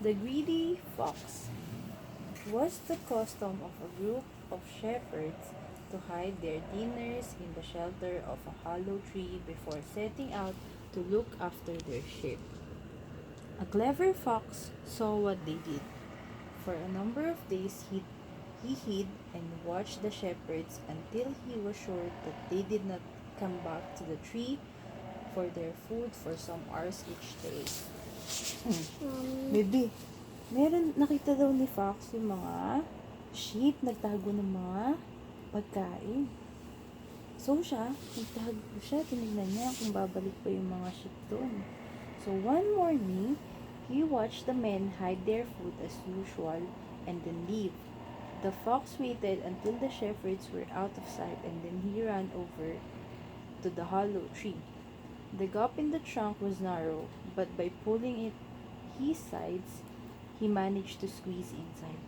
The greedy fox was the custom of a group of shepherds to hide their dinners in the shelter of a hollow tree before setting out to look after their sheep. A clever fox saw what they did. For a number of days he hid and watched the shepherds until he was sure that they did not come back to the tree for their food for some hours each day. Baby, meron nakita daw ni Fox yung mga sheep nagtago ng mga pagkain. So nagtago siya, tinignan niya kung babalik pa yung mga sheep doon. So one morning, he watched the men hide their food as usual and then leave. The fox waited until the shepherds were out of sight and then he ran over to the hollow tree. The gap in the trunk was narrow, but by pulling it his sides, he managed to squeeze inside.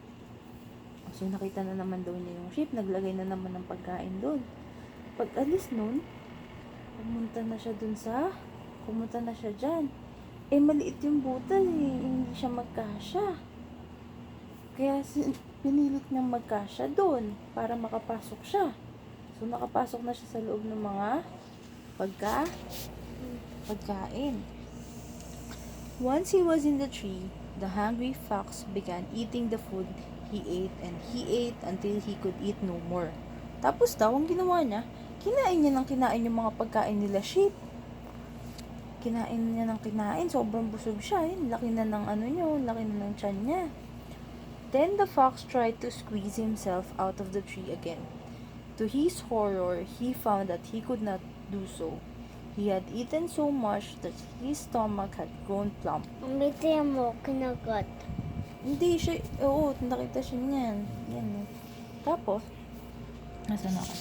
So nakita na naman daw niya yung sheep, naglagay na naman ng pagkain doon. Pag alis nun, pumunta na siya dyan. Maliit yung butas hindi siya magkasya. Kaya pinilit niyang magkasya doon para makapasok siya. So nakapasok na siya sa loob ng mga pagkain. Once he was in the tree, the hungry fox began eating the food he ate until he could eat no more. Tapos daw, ang ginawa niya, kinain yung mga pagkain nila sheep. Kinain niya ng kinain, sobrang busog siya. Laki na ng laki na ng tiyan niya. Then the fox tried to squeeze himself out of the tree again. To his horror, he found that he could not do so. He had eaten so much that his stomach had grown plump. Umitin mo, kinagat. Hindi siya, nakita siya niyan. Yan. Tapos, nasan ako?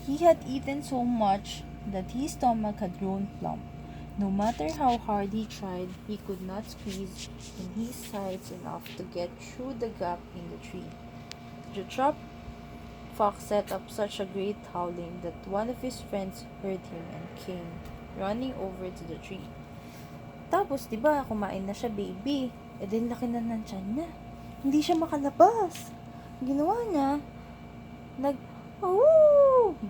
He had eaten so much that his stomach had grown plump. No matter how hard he tried, he could not squeeze in his sides enough to get through the gap in the tree. The trapped fox set up such a great howling that one of his friends heard him and came running over to the tree. Tapos, diba, kumain na siya, baby. Then, laki na ng tiyan niya. Hindi siya makalabas. Ginawa niya,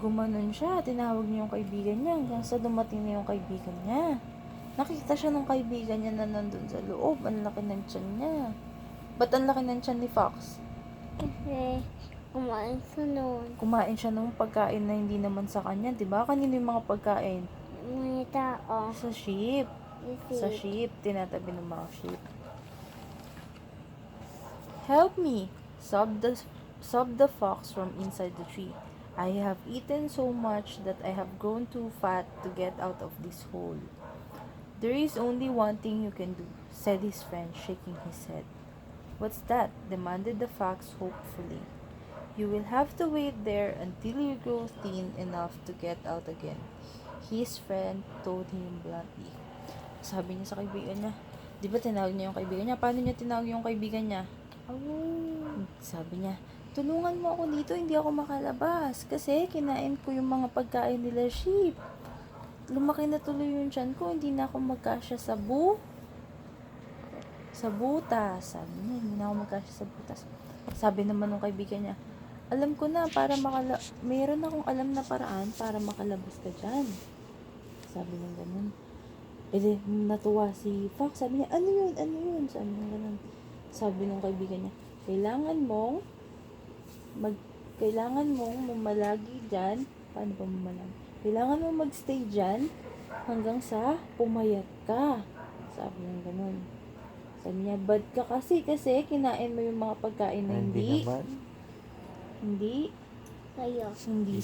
gumanon siya. Tinawag niya yung kaibigan niya hanggang sa dumating na yung kaibigan niya. Nakita siya ng kaibigan niya na nandun sa loob. Ang laki ng tiyan niya. Ba't ang laki ng tiyan ni Fox? Kasi, Kumain siya ng pagkain na hindi naman sa kanya, 'di ba? Kanino yung mga pagkain? May tao. Sa sheep. Sa sheep, tinatabi ng mga sheep. Help me, sobbed the fox from inside the tree. I have eaten so much that I have grown too fat to get out of this hole. There is only one thing you can do, said his friend, shaking his head. What's that? Demanded the fox hopefully. You will have to wait there until you grow thin enough to get out again, his friend told him bluntly. Sabi niya sa kaibigan niya, di ba tinawag niya yung kaibigan niya? Paano niya tinawag yung kaibigan niya? Sabi niya, tulungan mo ako dito, hindi ako makalabas. Kasi kinain ko yung mga pagkain nila sheep. Lumaki na tuloy yung tiyan ko, hindi na ako magkasya sa butas. Sabi niya, hindi na ako magkasya sa butas. Sabi naman ng kaibigan niya, alam ko na, mayroon akong alam na paraan para makalabas ka dyan. Sabi niya ganun. Natuwa si Fox. Sabi niya, ano yun? Sabi niya ganun. Sabi ng kaibigan niya, kailangan mong mamalagi dyan. Paano ba mamalagi? Kailangan mong magstay dyan hanggang sa pumayat ka. Sabi niya ganun. Sabi niya, bad ka kasi kinain mo yung mga pagkain na hindi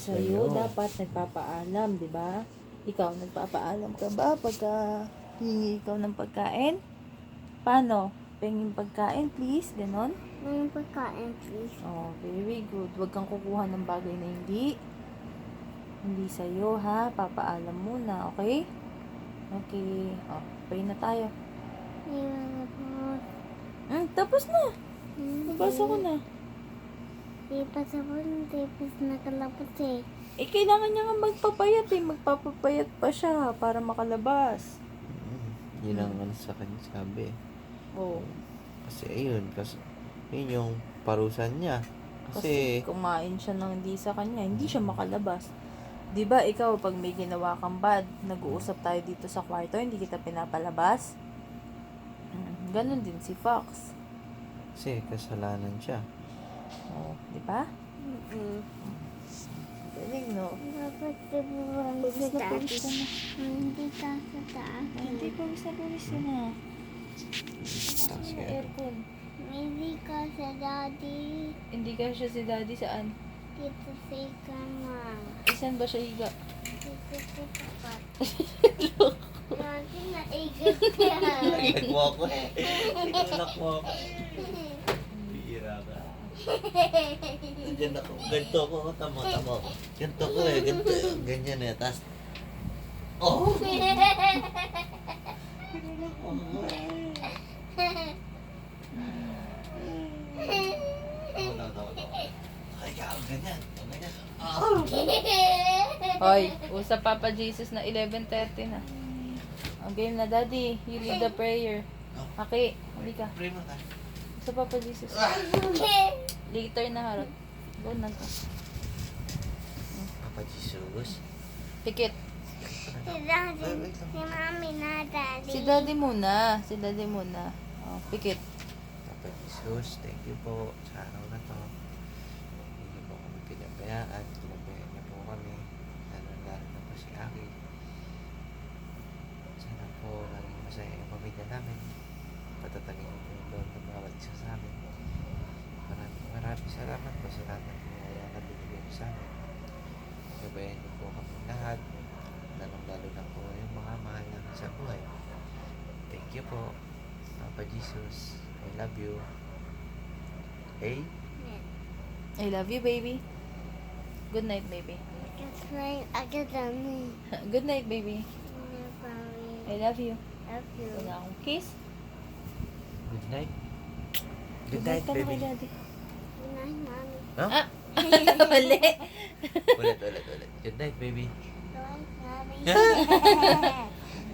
sa'yo. Dapat nagpapaalam, di ba? Ikaw, nagpapaalam ka ba pagka hingi ikaw ng pagkain? Paano? Pengin pagkain, please. Ganon? May pagkain, please. Oh, very good. Huwag kang kukuha ng bagay na hindi sa'yo, ha? Papaalam muna, okay? Okay. Oh, pray na tayo. Tapos na. Nabasa ko na. Tapos nakalabas eh. Kailangan niya nga magpapayat. Magpapapayat pa siya para makalabas. Yun ang ano sa kanya sabi. Oh. Kasi ayun, yun yung parusan niya. Kasi Kasi, kumain siya ng hindi sa kanya, hindi siya makalabas. 'Di ba ikaw pag may ginawa kang bad, nag-uusap tayo dito sa kwarto, hindi kita pinapalabas? Ganon din si Fox. kasalanan siya. Oh, 'di ba? Mm-mm. Galing, no? Dapat dibuhan si daddy. Hindi ka sa taas. Hindi pa pawis na. Taas Yung kaya. aircon. Hindi ka sa daddy. Hindi ka siya si daddy saan? Dito sa ikama. Isan ba siya higa? Dito sa tapat. Nanti naigat ka. Naglakwak ko eh. Naglakwak ko. Bira ka. Diyan ako. Ganito ako. Tama. Ganito ko eh. Ganito. Ganyan eh. Tapos, oh! Ay, ganyan. Ganyan. Hoy, usap Papa Jesus na 11:30 na. Ang game na, Daddy. You lead the prayer. Aki, halika. Pray mo ka. Usap Papa Jesus. Later na harap. Go na to. Papa Jesus. Pikit. Si daddy. Si mami na daddy. Si Daddy muna. Si Daddy muna. Oh, pikit. Papa Jesus, thank you po sa araw na to. Hindi niyo po kami pinabayaan. Pinabayaan niyo po kami. Lalo na po si Aki. Sana po laging masaya yung pamilya namin. Patatagin niyo po yung loob ng bawat isa sa amin. Maraming salamat po sa lahat ng pumaya na binigay niyo sa amin. Gabayan niyo po kami lahat. Lalo na po yung mga mahal namin sa buhay. Thank you po, Papa Jesus. I love you. Hey? I love you, baby. Good night, baby. Just like academy. Good night, baby. I love you. Love you. Wala akong kiss. Good night. Good night, ka na kay baby. Daddy. Good night, mommy. Huh? Ah! Mali. Ulit. Good night, baby. Good night, mommy.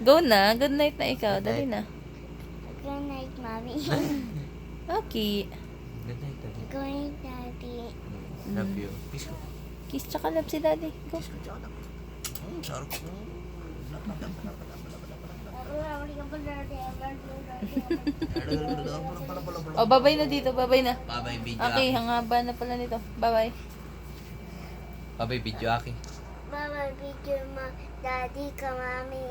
Go na. Good night na ikaw. Good Dali night. na. Good night, mommy. Okay. Good night, daddy. Good night, daddy. Love you. Kiss ko. Kiss tsaka love si Daddy. Go. Kiss ko, tsaka love. Sarap ko. Oh, babay na dito. Babay na. Babay video Okay, ang haba na pala nito. Bye-bye. Babay video Aki. Bye-bye, video mo. Daddy ka, mommy.